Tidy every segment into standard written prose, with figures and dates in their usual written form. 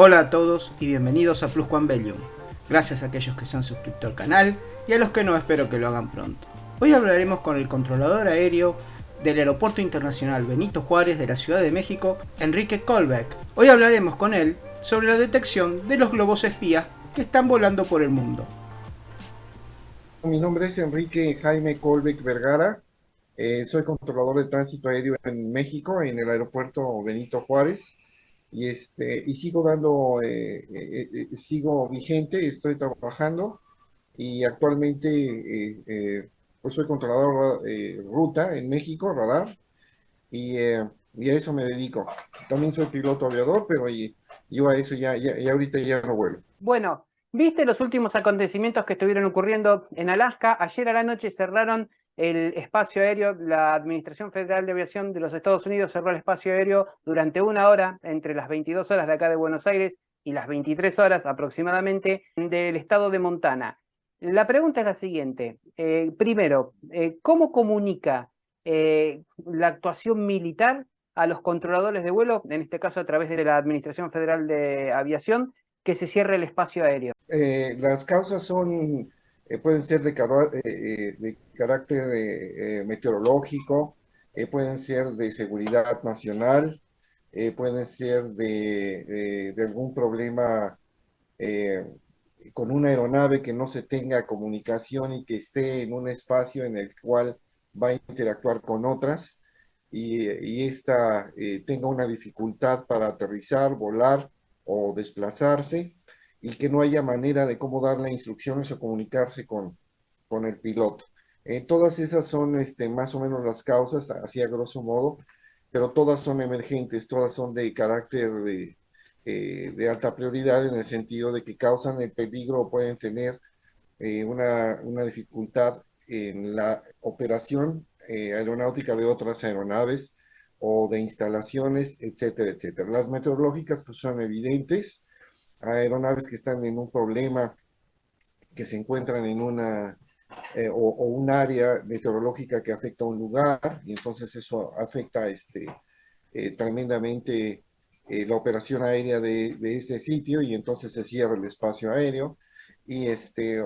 Hola a todos y bienvenidos a Pluscuambellium. Gracias a aquellos que se han suscrito al canal y a los que no, espero que lo hagan pronto. Hoy hablaremos con el controlador aéreo del Aeropuerto Internacional Benito Juárez de la Ciudad de México, Enrique Colbeck. Hoy hablaremos con él sobre la detección de los globos espías que están volando por el mundo. Mi nombre es Enrique Jaime Colbeck Vergara. Soy controlador de tránsito aéreo en México, en el aeropuerto Benito Juárez, y sigo sigo vigente, estoy trabajando y actualmente pues soy controlador ruta en México, radar, y a eso me dedico. También soy piloto aviador, pero yo a eso ya ahorita ya no vuelo. Bueno, ¿viste los últimos acontecimientos que estuvieron ocurriendo en Alaska? Ayer a la noche cerraron el espacio aéreo, la Administración Federal de Aviación de los Estados Unidos cerró el espacio aéreo durante una hora, entre las 22 horas de acá de Buenos Aires y las 23 horas aproximadamente del estado de Montana. La pregunta es la siguiente. Primero, ¿cómo comunica la actuación militar a los controladores de vuelo, en este caso a través de la Administración Federal de Aviación, que se cierre el espacio aéreo? Las causas pueden ser de carácter meteorológico, pueden ser de seguridad nacional, pueden ser de algún problema eh, con una aeronave que no se tenga comunicación y que esté en un espacio en el cual va a interactuar con otras y esta tenga una dificultad para aterrizar, volar o desplazarse y que no haya manera de cómo darle instrucciones o comunicarse con el piloto. Todas esas son más o menos las causas, así a grosso modo, pero todas son emergentes, todas son de carácter de alta prioridad en el sentido de que causan el peligro o pueden tener una dificultad en la operación aeronáutica de otras aeronaves o de instalaciones, etcétera, etcétera. Las meteorológicas pues son evidentes, aeronaves que están en un problema, que se encuentran en o un área meteorológica que afecta a un lugar, y entonces eso afecta tremendamente la operación aérea de ese sitio, y entonces se cierra el espacio aéreo,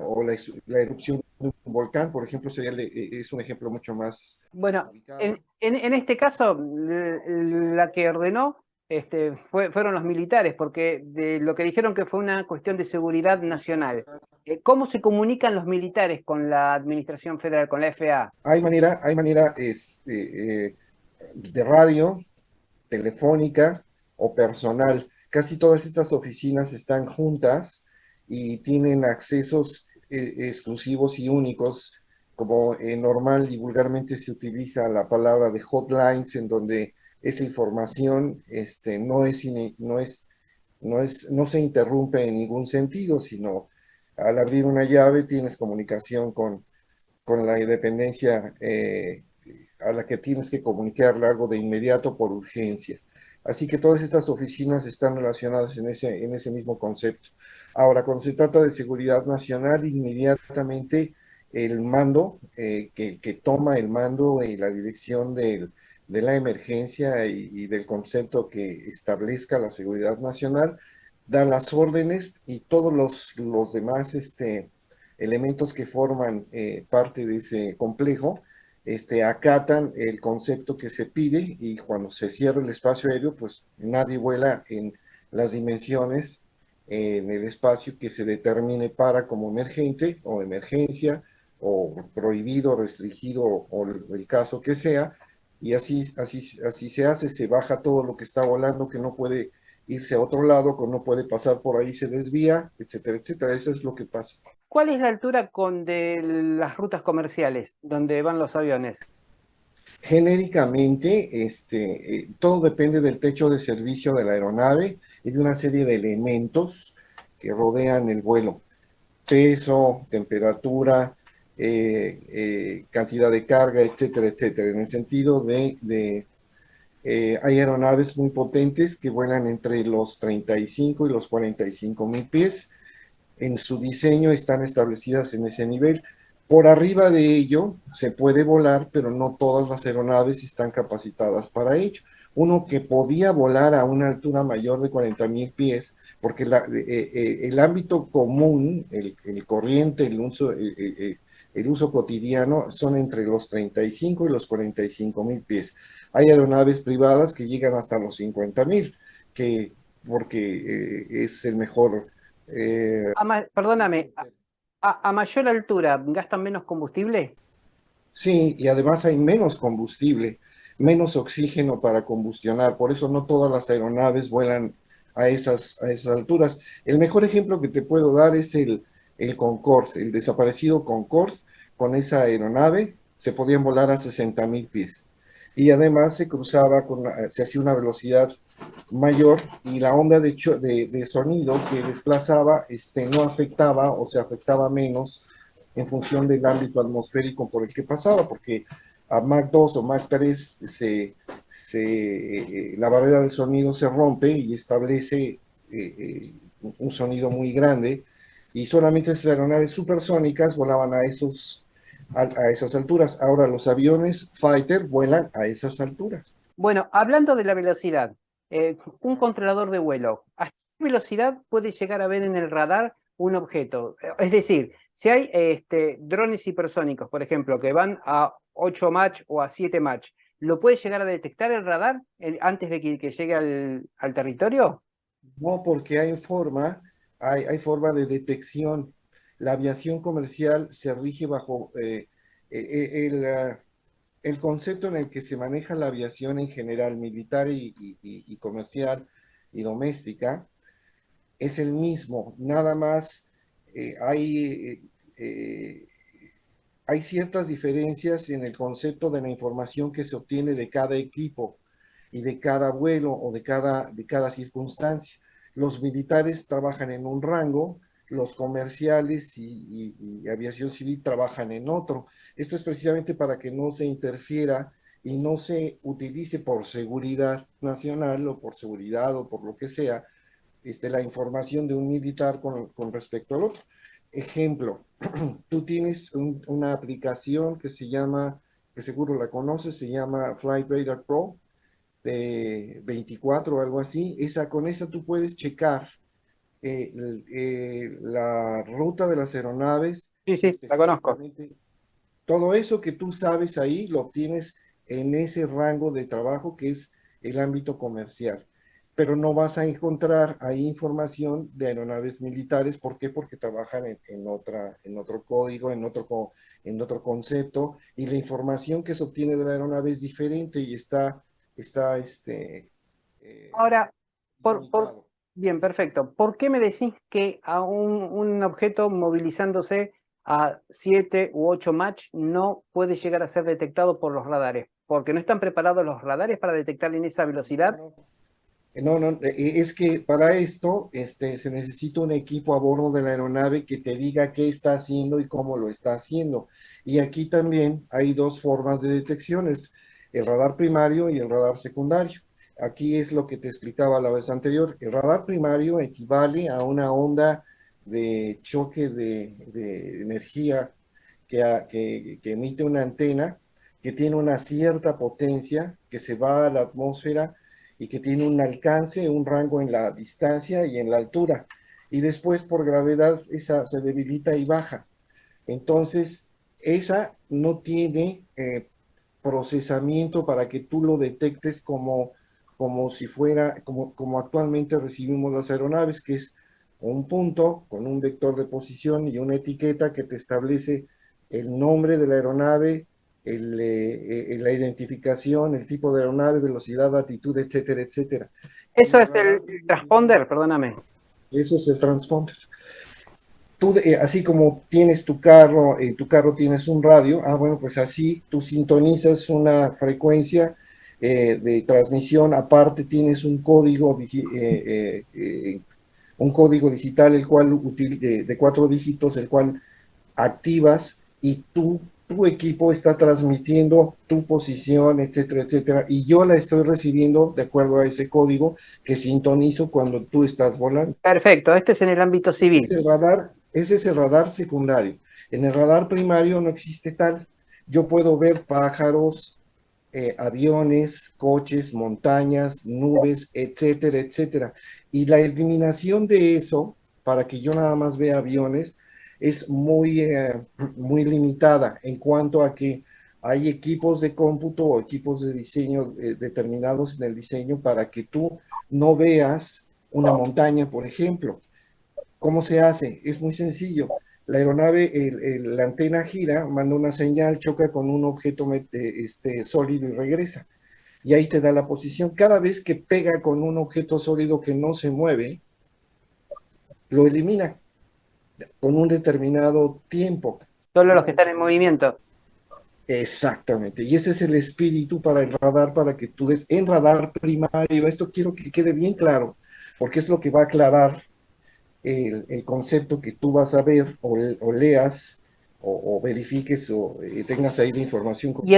o la erupción de un volcán, por ejemplo, es un ejemplo mucho más Bueno, ubicado. en este caso, la que ordenó fueron los militares, porque de lo que dijeron que fue una cuestión de seguridad nacional. ¿Cómo se comunican los militares con la Administración Federal, con la FAA? Hay manera de radio, telefónica o personal. Casi todas estas oficinas están juntas y tienen accesos exclusivos y únicos, como normal y vulgarmente se utiliza la palabra de hotlines, en donde esa información no se interrumpe en ningún sentido, sino al abrir una llave tienes comunicación con la dependencia a la que tienes que comunicarle algo de inmediato por urgencia. Así que todas estas oficinas están relacionadas en ese mismo concepto. Ahora, cuando se trata de seguridad nacional, inmediatamente el mando, que toma el mando y la dirección de la emergencia y del concepto que establezca la seguridad nacional, da las órdenes y todos los demás elementos que forman parte de ese complejo acatan el concepto que se pide, y cuando se cierra el espacio aéreo, pues nadie vuela en las dimensiones en el espacio que se determine para como emergente o emergencia o prohibido, restringido o el caso que sea, y así se hace, se baja todo lo que está volando que no puede irse a otro lado, que no puede pasar por ahí, se desvía, etcétera, etcétera. Eso es lo que pasa. ¿Cuál es la altura de las rutas comerciales donde van los aviones? Genéricamente, todo depende del techo de servicio de la aeronave y de una serie de elementos que rodean el vuelo: peso, temperatura, cantidad de carga, etcétera, etcétera. En el sentido hay aeronaves muy potentes que vuelan entre los 35 y los 45 mil pies. En su diseño están establecidas en ese nivel. Por arriba de ello se puede volar, pero no todas las aeronaves están capacitadas para ello. Uno que podía volar a una altura mayor de 40.000 pies, porque el ámbito común, el corriente, el uso cotidiano son entre los 35 y los 45.000 pies. Hay aeronaves privadas que llegan hasta los 50.000, porque es el mejor. Perdóname, a mayor altura, ¿gastan menos combustible? Sí, y además hay menos combustible, menos oxígeno para combustionar, por eso no todas las aeronaves vuelan a esas alturas. El mejor ejemplo que te puedo dar es el Concorde, el desaparecido Concorde, con esa aeronave se podían volar a 60.000 pies. Y además se cruzaba, se hacía una velocidad mayor y la onda de sonido que desplazaba no afectaba o se afectaba menos en función del ámbito atmosférico por el que pasaba, porque a Mach 2 o Mach 3 la barrera del sonido se rompe y establece un sonido muy grande, y solamente esas aeronaves supersónicas volaban a esas alturas. Ahora los aviones fighter vuelan a esas alturas. Bueno, hablando de la velocidad, un controlador de vuelo, ¿hasta qué velocidad puede llegar a ver en el radar un objeto? Es decir, si hay drones hipersónicos, por ejemplo, que van a 8 Mach o a 7 Mach, ¿lo puede llegar a detectar el radar antes de que llegue al territorio? No, porque hay forma de detección. La aviación comercial se rige bajo el concepto en el que se maneja la aviación en general, militar y comercial y doméstica, es el mismo. Nada más eh, hay, eh, hay ciertas diferencias en el concepto de la información que se obtiene de cada equipo y de cada vuelo o de cada circunstancia. Los militares trabajan en un rango, los comerciales y aviación civil trabajan en otro. Esto es precisamente para que no se interfiera y no se utilice por seguridad nacional o por seguridad o por lo que sea, la información de un militar con respecto al otro. Ejemplo, tú tienes una aplicación que se llama, que seguro la conoces, se llama Flight Radar Pro de 24 o algo así. Con esa tú puedes checar la ruta de las aeronaves, Sí, sí, la conozco. específicamente. Todo eso que tú sabes ahí lo obtienes en ese rango de trabajo que es el ámbito comercial. Pero no vas a encontrar ahí información de aeronaves militares. ¿Por qué? Porque trabajan en otro código, en otro concepto, y la información que se obtiene de la aeronave es diferente y está Ahora, limitado. bien, perfecto. ¿Por qué me decís que a un objeto movilizándose a 7 u 8 Mach no puede llegar a ser detectado por los radares? ¿Porque no están preparados los radares para detectar en esa No, velocidad? no, es que para esto se necesita un equipo a bordo de la aeronave que te diga qué está haciendo y cómo lo está haciendo. Y aquí también hay dos formas de detecciones, el radar primario y el radar secundario. Aquí es lo que te explicaba la vez anterior. El radar primario equivale a una onda de choque de energía que emite una antena que tiene una cierta potencia, que se va a la atmósfera y que tiene un alcance, un rango en la distancia y en la altura. Y después por gravedad esa se debilita y baja. Entonces, esa no tiene procesamiento para que tú lo detectes como si fuera, como actualmente recibimos las aeronaves, que es un punto con un vector de posición y una etiqueta que te establece el nombre de la aeronave, la identificación, el tipo de aeronave, velocidad, altitud, etcétera, etcétera. En Eso el es radar, el transponder, perdóname. eso es el transponder. Tú, así como tienes tu carro, en tu carro tienes un radio, bueno, pues así tú sintonizas una frecuencia de transmisión, aparte tienes un código digital el cual de 4 dígitos, el cual activas y tu equipo está transmitiendo tu posición, etcétera, etcétera, y yo la estoy recibiendo de acuerdo a ese código que sintonizo cuando tú estás volando. Perfecto, este es en el ámbito Ese es civil. el radar Ese es el radar secundario. En el radar primario no existe tal. Yo puedo ver pájaros, aviones, coches, montañas, nubes, etcétera, etcétera. Y la eliminación de eso, para que yo nada más vea aviones, es muy limitada en cuanto a que hay equipos de cómputo o equipos de diseño determinados en el diseño para que tú no veas una montaña, por ejemplo. ¿Cómo se hace? Es muy sencillo. La aeronave, la antena gira, manda una señal, choca con un objeto sólido y regresa. Y ahí te da la posición. Cada vez que pega con un objeto sólido que no se mueve, lo elimina con un determinado tiempo. Solo los que están en movimiento. Exactamente. Y ese es el espíritu para el radar, para que tú des en radar primario. Esto quiero que quede bien claro, porque es lo que va a aclarar el concepto que tú vas a ver o leas o verifiques o tengas ahí de información. Y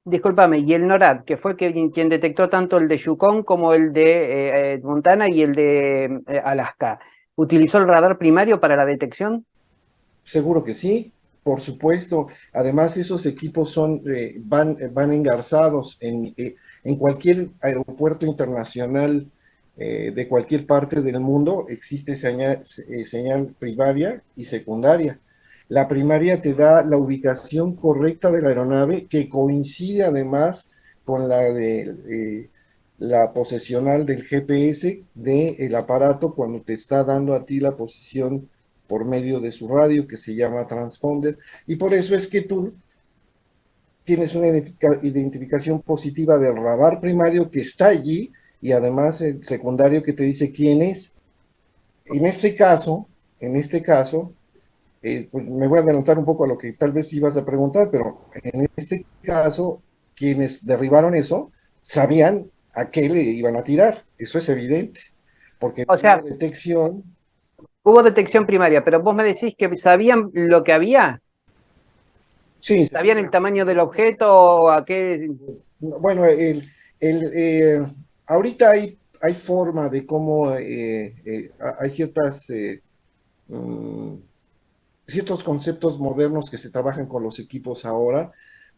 discúlpame, y el NORAD, que fue quien detectó tanto el de Yukon como el de Montana y el de Alaska, ¿utilizó el radar primario para la detección? Seguro que sí, por supuesto. Además, esos equipos van engarzados en cualquier aeropuerto internacional de cualquier parte del mundo. Existe señal primaria y secundaria. La primaria te da la ubicación correcta de la aeronave que coincide además con la posesional del GPS del aparato cuando te está dando a ti la posición por medio de su radio que se llama transponder, y por eso es que tú tienes una identificación positiva del radar primario que está allí y además el secundario que te dice quién es. En este caso, pues me voy a adelantar un poco a lo que tal vez ibas a preguntar, pero en este caso, quienes derribaron eso sabían a qué le iban a tirar. Eso es evidente, porque O hubo sea, detección. hubo detección primaria, pero vos me decís que sabían lo que había, Sí, sabían el tamaño del objeto, o a qué. bueno, el, eh, ahorita hay forma de cómo hay mm, ciertos conceptos modernos que se trabajan con los equipos ahora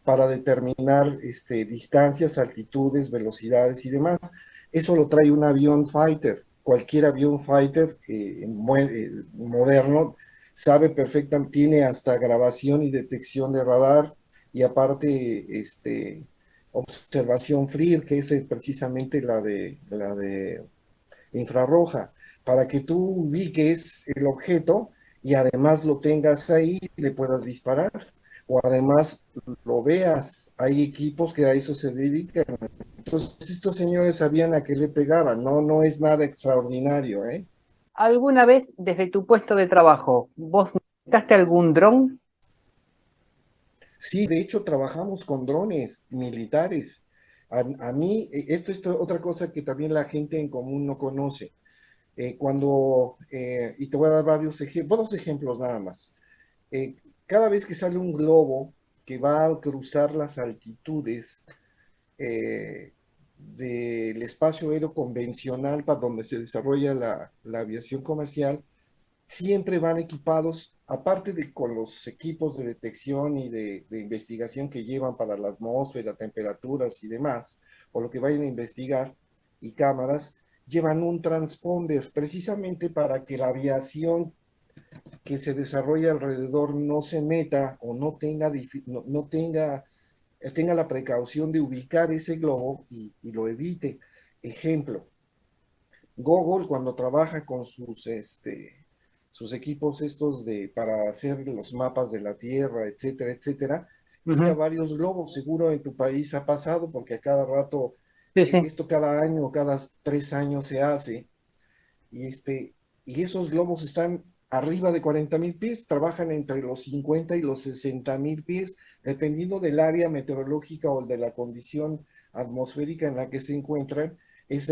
para determinar distancias, altitudes, velocidades y demás. Eso lo trae un avión fighter. Cualquier avión fighter moderno sabe perfectamente, tiene hasta grabación y detección de radar y aparte observación FLIR, que es precisamente la de infrarroja, para que tú ubiques el objeto y además lo tengas ahí y le puedas disparar. O además lo veas. Hay equipos que a eso se dedican. Entonces, estos señores sabían a qué le pegaban. No, no es nada extraordinario, ¿eh? ¿Alguna vez desde tu puesto de trabajo, vos necesitaste algún dron? Sí, de hecho, trabajamos con drones militares. A mí, esto es otra cosa que también la gente en común no conoce. Y te voy a dar varios ejemplos, dos ejemplos nada más. Eh, Cada vez que sale un globo que va a cruzar las altitudes eh, del espacio aéreo convencional para donde se desarrolla la aviación comercial, siempre van equipados, aparte de con los equipos de detección y de investigación que llevan para la atmósfera, temperaturas y demás, o lo que vayan a investigar, y cámaras, llevan un transponder precisamente para que la aviación que se desarrolla alrededor no se meta o tenga la precaución de ubicar ese globo y lo evite. Ejemplo, Google cuando trabaja con sus equipos estos para hacer los mapas de la Tierra, etcétera, etcétera, guía Ujú. varios globos, seguro en tu país ha pasado, porque a cada rato, Sí, sí. esto cada año, cada 3 años se hace, y, y esos globos están arriba de 40,000 pies, trabajan entre los 50 y los 60,000 pies, dependiendo del área meteorológica o de la condición atmosférica en la que se encuentran, es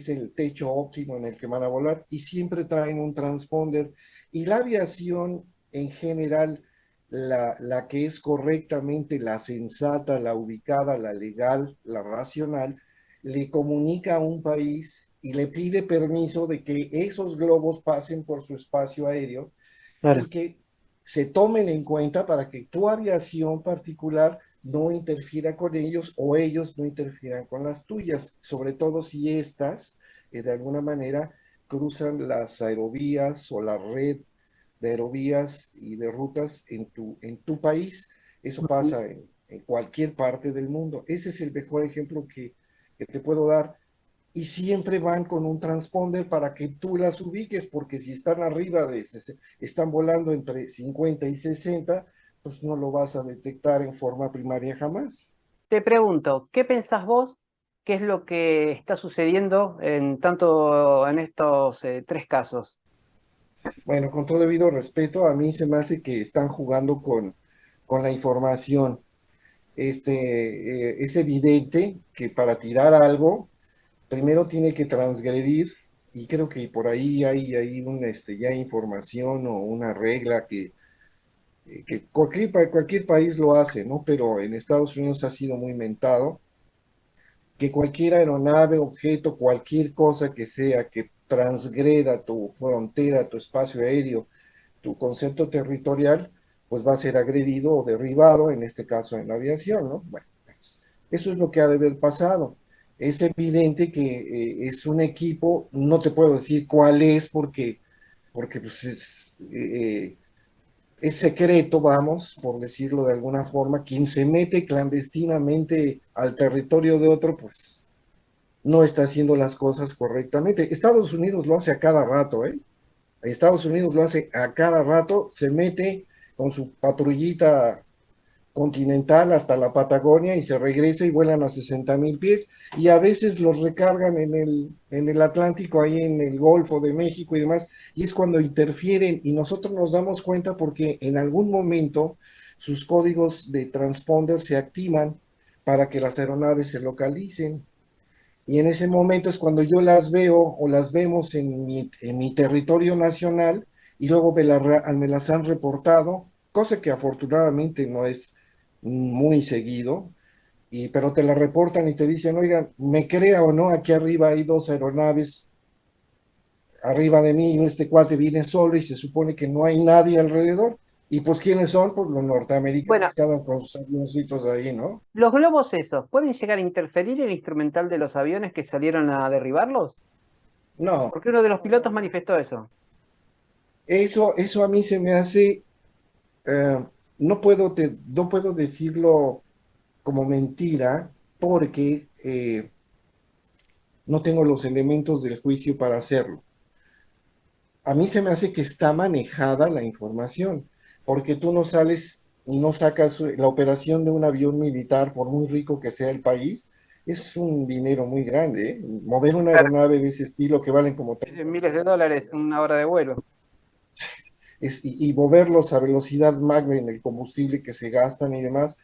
el techo óptimo en el que van a volar y siempre traen un transponder. Y la aviación en general, la que es correctamente la sensata, la ubicada, la legal, la racional, le comunica a un país y le pide permiso de que esos globos pasen por su espacio aéreo Claro. y que se tomen en cuenta para que tu aviación particular no interfiera con ellos o ellos no interfieran con las tuyas, sobre todo si estas de alguna manera cruzan las aerovías o la red de aerovías y de rutas en tu país. Eso pasa en cualquier parte del mundo. Ese es el mejor ejemplo que te puedo dar. Y siempre van con un transponder para que tú las ubiques, porque si están arriba están volando entre 50 y 60, pues no lo vas a detectar en forma primaria jamás. Te pregunto, ¿qué pensás vos? ¿Qué es lo que está sucediendo en estos tres casos? Bueno, con todo debido respeto, a mí se me hace que están jugando con la información. Es evidente que para tirar algo, primero tiene que transgredir, y creo que por ahí hay ya información o una regla que cualquier país lo hace, ¿no? Pero en Estados Unidos ha sido muy mentado, que cualquier aeronave, objeto, cualquier cosa que sea que transgreda tu frontera, tu espacio aéreo, tu concepto territorial, pues va a ser agredido o derribado, en este caso en la aviación, ¿no? Bueno, pues, eso es lo que ha de haber pasado. Es evidente que es un equipo, no te puedo decir cuál es porque pues es secreto, vamos, por decirlo de alguna forma. Quien se mete clandestinamente al territorio de otro, pues no está haciendo las cosas correctamente. Estados Unidos lo hace a cada rato, ¿eh? Estados Unidos lo hace a cada rato, se mete con su patrullita continental hasta la Patagonia y se regresa y vuelan a 60,000 pies y a veces los recargan en el Atlántico, ahí en el Golfo de México y demás, y es cuando interfieren y nosotros nos damos cuenta porque en algún momento sus códigos de transponder se activan para que las aeronaves se localicen. Y en ese momento es cuando yo las veo o las vemos en mi territorio nacional y luego me las han reportado, cosa que afortunadamente no es muy seguido, pero te la reportan y te dicen, oigan, me crea o no, aquí arriba hay dos aeronaves arriba de mí y este cuate viene solo y se supone que no hay nadie alrededor. Y pues, ¿quiénes son? Pues los Bueno, norteamericanos que andan con sus avioncitos ahí, ¿no? los globos esos, ¿pueden llegar a interferir el instrumental de los aviones que salieron a derribarlos? No, Porque uno de los pilotos manifestó eso. eso a mí se me hace eh, no puedo decirlo como mentira porque no tengo los elementos del juicio para hacerlo. A mí se me hace que está manejada la información, porque tú no sales y no sacas la operación de un avión militar, por muy rico que sea el país, es un dinero muy grande, ¿eh? Mover una Claro, aeronave de ese estilo que valen como es de 30 miles de millones de dólares dólares una hora de vuelo. y moverlos a velocidad magna en el combustible que se gastan y demás,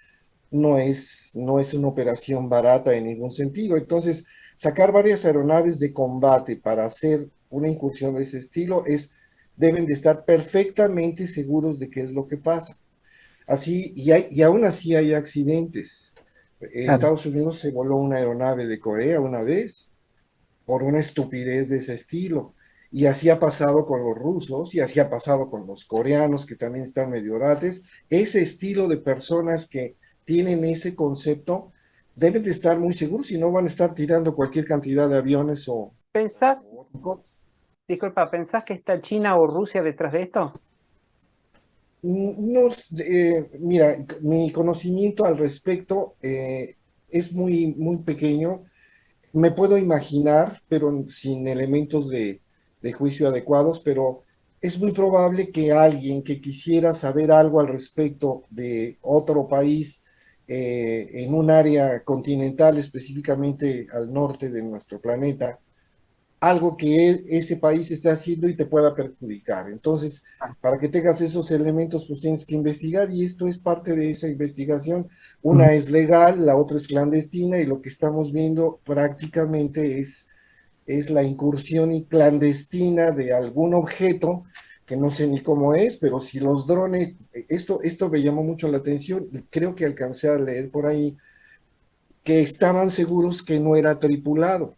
no es una operación barata en ningún sentido. Entonces, sacar varias aeronaves de combate para hacer una incursión de ese estilo deben de estar perfectamente seguros de qué es lo que pasa. Así, y aún así hay accidentes. Claro. Estados Unidos se voló una aeronave de Corea una vez por una estupidez de ese estilo. Y así ha pasado con los rusos y así ha pasado con los coreanos que también están medio orates. Ese estilo de personas que tienen ese concepto deben de estar muy seguros si no van a estar tirando cualquier cantidad de aviones ¿Pensás, o cosas. disculpa, pensás que está China o Rusia detrás de esto? No, mira, mi conocimiento al respecto es muy pequeño. Me puedo imaginar, pero sin elementos de juicio adecuados, pero es muy probable que alguien que quisiera saber algo al respecto de otro país en un área continental, específicamente al norte de nuestro planeta, algo que ese país está haciendo y te pueda perjudicar. Entonces, para que tengas esos elementos, pues tienes que investigar y esto es parte de esa investigación. Ujú. Una es legal, la otra es clandestina y lo que estamos viendo prácticamente es la incursión y clandestina de algún objeto que no sé ni cómo es, pero si los drones, esto me llamó mucho la atención, creo que alcancé a leer por ahí que estaban seguros que no era tripulado.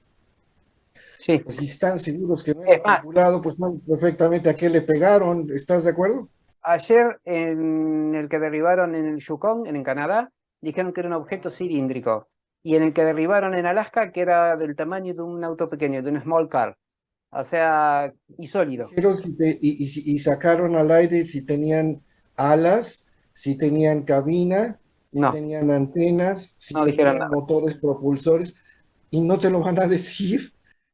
Sí. Pues si están seguros que no Es era más, calculado, pues saben perfectamente a qué le pegaron. ¿Estás de acuerdo? ayer en el que derribaron en el Yukon, en Canadá, dijeron que era un objeto cilíndrico. Y en el que derribaron en Alaska, que era del tamaño de un auto pequeño, de un small car. O sea, y sólido. Dijeron y sacaron al aire si tenían alas, si tenían cabina, si No, tenían antenas, si no dijeron tenían nada. motores propulsores, y no te lo van a decir,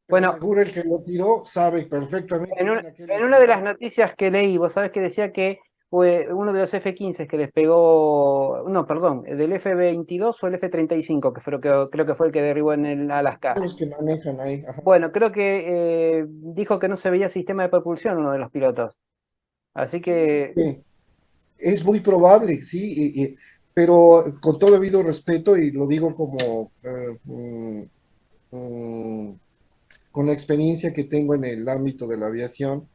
pero Bueno, seguro el que lo tiró sabe perfectamente bien a qué le en una de las tiraron. noticias que leí, vos sabés que decía que fue uno de los F-15 que despegó, no, perdón, del F-22 o el F-35, que fue, creo que fue el que derribó en el Son Alaska. los que manejan ahí. Ajá. Bueno, creo que dijo que no se veía sistema de propulsión uno de los pilotos. Así que, Sí, es muy probable, sí, pero con todo debido respeto, y lo digo como mm, con la experiencia que tengo en el ámbito de la aviación,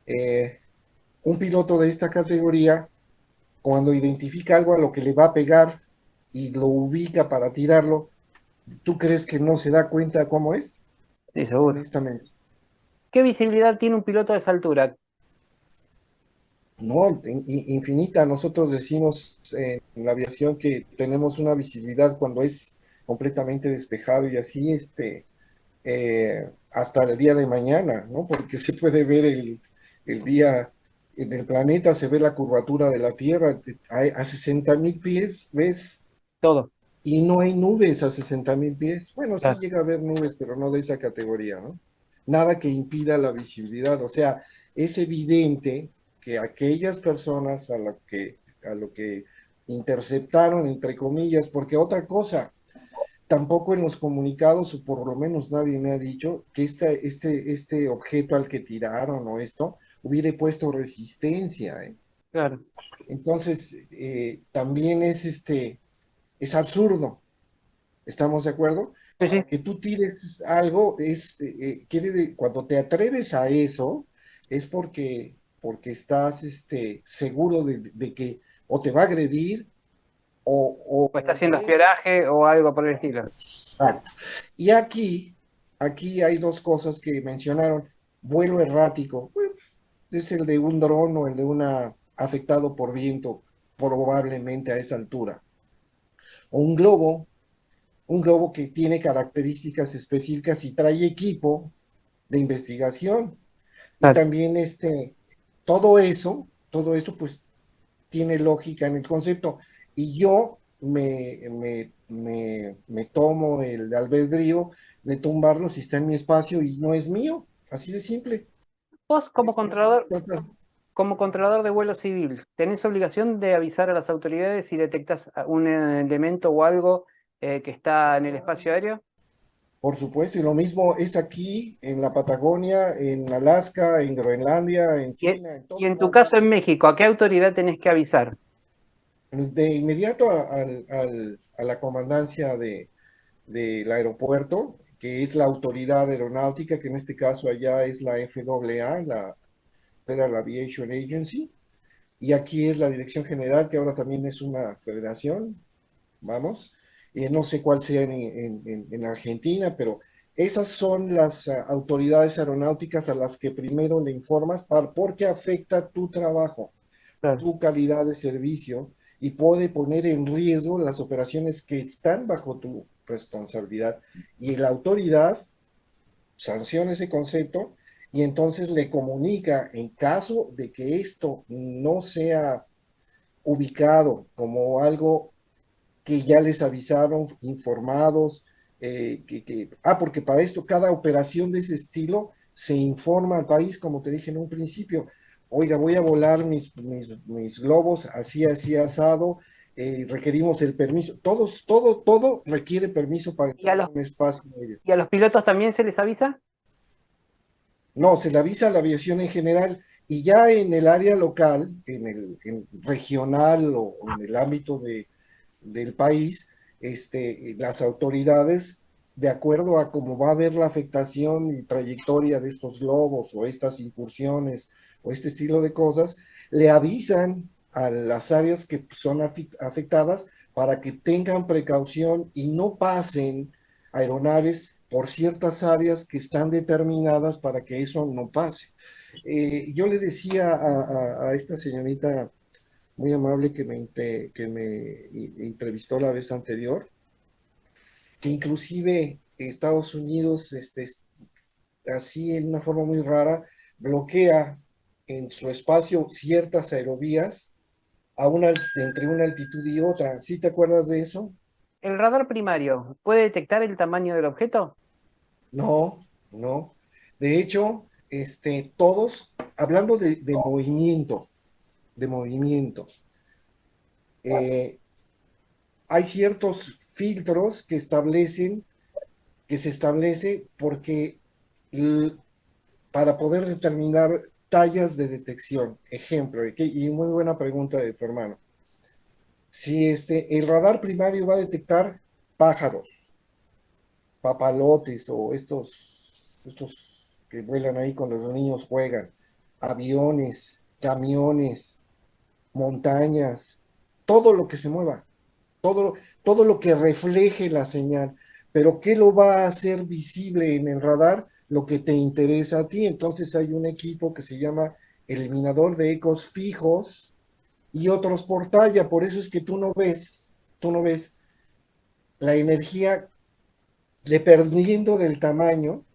eh, un piloto de esta categoría, cuando identifica algo a lo que le va a pegar y lo ubica para tirarlo, ¿tú crees que no se da cuenta cómo es? sí, seguro. Honestamente. ¿Qué visibilidad tiene un piloto a esa altura? No, infinita. Nosotros decimos en la aviación que tenemos una visibilidad cuando es completamente despejado y así hasta el día de mañana, ¿no? Porque se puede ver el día en el planeta, se ve la curvatura de la Tierra a 60.000 pies, ¿ves? Todo. Y no hay nubes a 60.000 pies. Bueno, sí Claro. llega a haber nubes, pero no de esa categoría, ¿no? Nada que impida la visibilidad. O sea, es evidente que aquellas personas a lo que interceptaron, entre comillas, porque otra cosa, tampoco en los comunicados, o por lo menos nadie me ha dicho, que este objeto al que tiraron o esto hubiera puesto resistencia, ¿eh? Claro. Entonces, también es absurdo. ¿Estamos de acuerdo? Sí, sí. Para que tú tires algo, cuando te atreves a eso, es porque estás seguro de que o te va a agredir O está o haciendo ves. espionaje o algo por el estilo. Exacto. Y aquí hay dos cosas que mencionaron. Vuelo errático, pues, es el de un dron o el de una afectado por viento, probablemente a esa altura. O un globo que tiene características específicas y trae equipo de investigación. Y Claro. también todo eso pues tiene lógica en el concepto. Y yo me tomo el albedrío de tumbarlo si está en mi espacio y no es mío. Así de simple. Vos De eso no se trata. como controlador de vuelo civil, ¿tenés obligación de avisar a las autoridades si detectás un elemento o algo que está en el espacio aéreo? Por supuesto, y lo mismo es aquí, en la Patagonia, en Alaska, en Groenlandia, en Y, China, en y todos en tu lados. caso en México, ¿a qué autoridad tenés que avisar? De inmediato a la comandancia del aeropuerto, que es la autoridad aeronáutica, que en este caso allá es la FAA, la Federal Aviation Agency, y aquí es la Dirección General, que ahora también es una federación, vamos, no sé cuál sea en Argentina, pero esas son las autoridades aeronáuticas a las que primero le informas porque afecta tu trabajo, Claro. tu calidad de servicio y puede poner en riesgo las operaciones que están bajo tu responsabilidad. Y la autoridad sanciona ese concepto y entonces le comunica en caso de que esto no sea ubicado como algo que ya les avisaron, informados, porque para esto cada operación de ese estilo se informa al país, como te dije en un principio, oiga, voy a volar mis globos así, así asado, requerimos el permiso, todo requiere permiso para ¿Y a entrar los, en un espacio aéreo. y a los pilotos también se les avisa? No, se le avisa a la aviación en general y ya en el área local, en regional o en el ámbito del país, las autoridades, de acuerdo a cómo va a haber la afectación y trayectoria de estos globos o estas incursiones o este estilo de cosas, le avisan a las áreas que son afectadas para que tengan precaución y no pasen aeronaves por ciertas áreas que están determinadas para que eso no pase. Yo le decía a esta señorita muy amable que me entrevistó la vez anterior, que inclusive Estados Unidos, así en una forma muy rara, bloquea en su espacio ciertas aerovías entre una altitud y otra. ¿Sí te acuerdas de eso? ¿El radar primario puede detectar el tamaño del objeto? No, no. De hecho, todos, hablando de movimiento, eh, hay ciertos filtros que se establece porque para poder determinar tallas de detección. Ejemplo, y muy buena pregunta de tu hermano. Si el radar primario va a detectar pájaros, papalotes o estos que vuelan ahí con los niños juegan, aviones, camiones, montañas, todo lo que se mueva, todo lo que refleje la señal. Pero ¿qué lo va a hacer visible en el radar? Lo que te interesa a ti. Entonces hay un equipo que se llama eliminador de ecos fijos y otros por talla. Por eso es que tú no ves la energía dependiendo del tamaño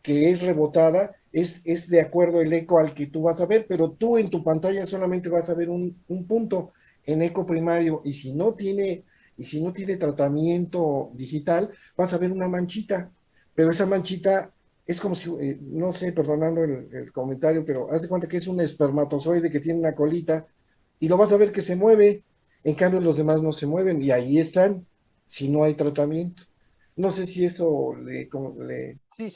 que es rebotada, es de acuerdo el eco al que tú vas a ver, pero tú en tu pantalla solamente vas a ver un punto en eco primario y si no tiene tratamiento digital, vas a ver una manchita, pero esa manchita es como si, no sé, perdonando el comentario, pero haz de cuenta que es un espermatozoide que tiene una colita y lo vas a ver que se mueve, en cambio los demás no se mueven y ahí están, si no hay tratamiento. No sé si eso le Sí,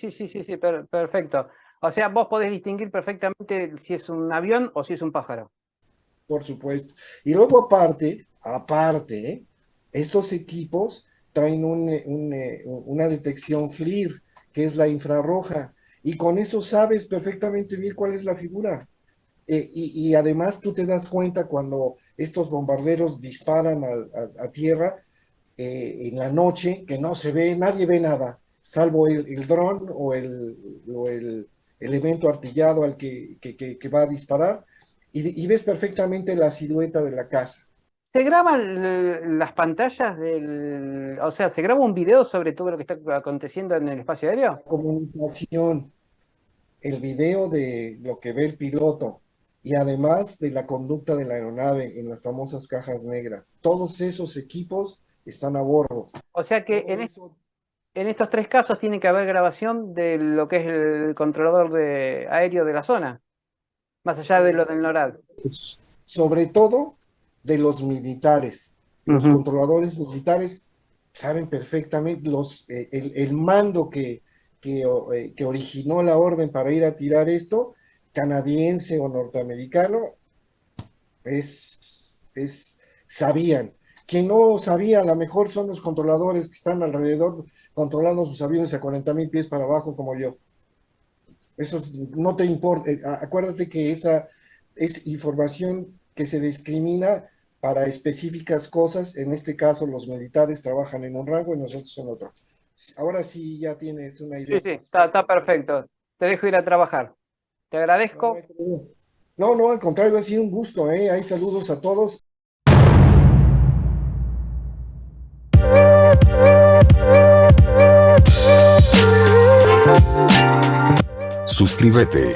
perfecto. O sea, vos podés distinguir perfectamente si es un avión o si es un pájaro. por supuesto. Y luego aparte, estos equipos traen una detección FLIR, que es la infrarroja, y con eso sabes perfectamente bien cuál es la figura. Y además tú te das cuenta cuando estos bombarderos disparan a tierra en la noche, que no se ve, nadie ve nada, salvo el dron o el elemento artillado al que va a disparar, y ves perfectamente la silueta de la casa. ¿Se graban las pantallas o sea, se graba un video sobre todo lo que está aconteciendo en el espacio La aéreo? comunicación, el video de lo que ve el piloto y además de la conducta de la aeronave en las famosas cajas negras. Todos esos equipos están a bordo. O sea que Todo eso en estos tres casos tiene que haber grabación de lo que es el controlador aéreo de la zona, más allá de lo del NORAD. sobre todo de los militares. Los Ujú. controladores militares saben perfectamente, el mando que originó la orden para ir a tirar esto, canadiense o norteamericano, sabían. Quien no sabía, a lo mejor son los controladores que están alrededor controlando sus aviones a 40,000 pies para abajo como yo. Eso no te importa. Acuérdate que esa es información que se discrimina para específicas cosas. En este caso, los militares trabajan en un rango y nosotros en otro. Ahora sí ya tienes una Sí, idea sí, más está clara. perfecto. Te dejo ir a trabajar. Te No, no agradezco. hay problema. No, no, al contrario, ha sido un gusto, ¿eh? Hay saludos a todos. Suscríbete.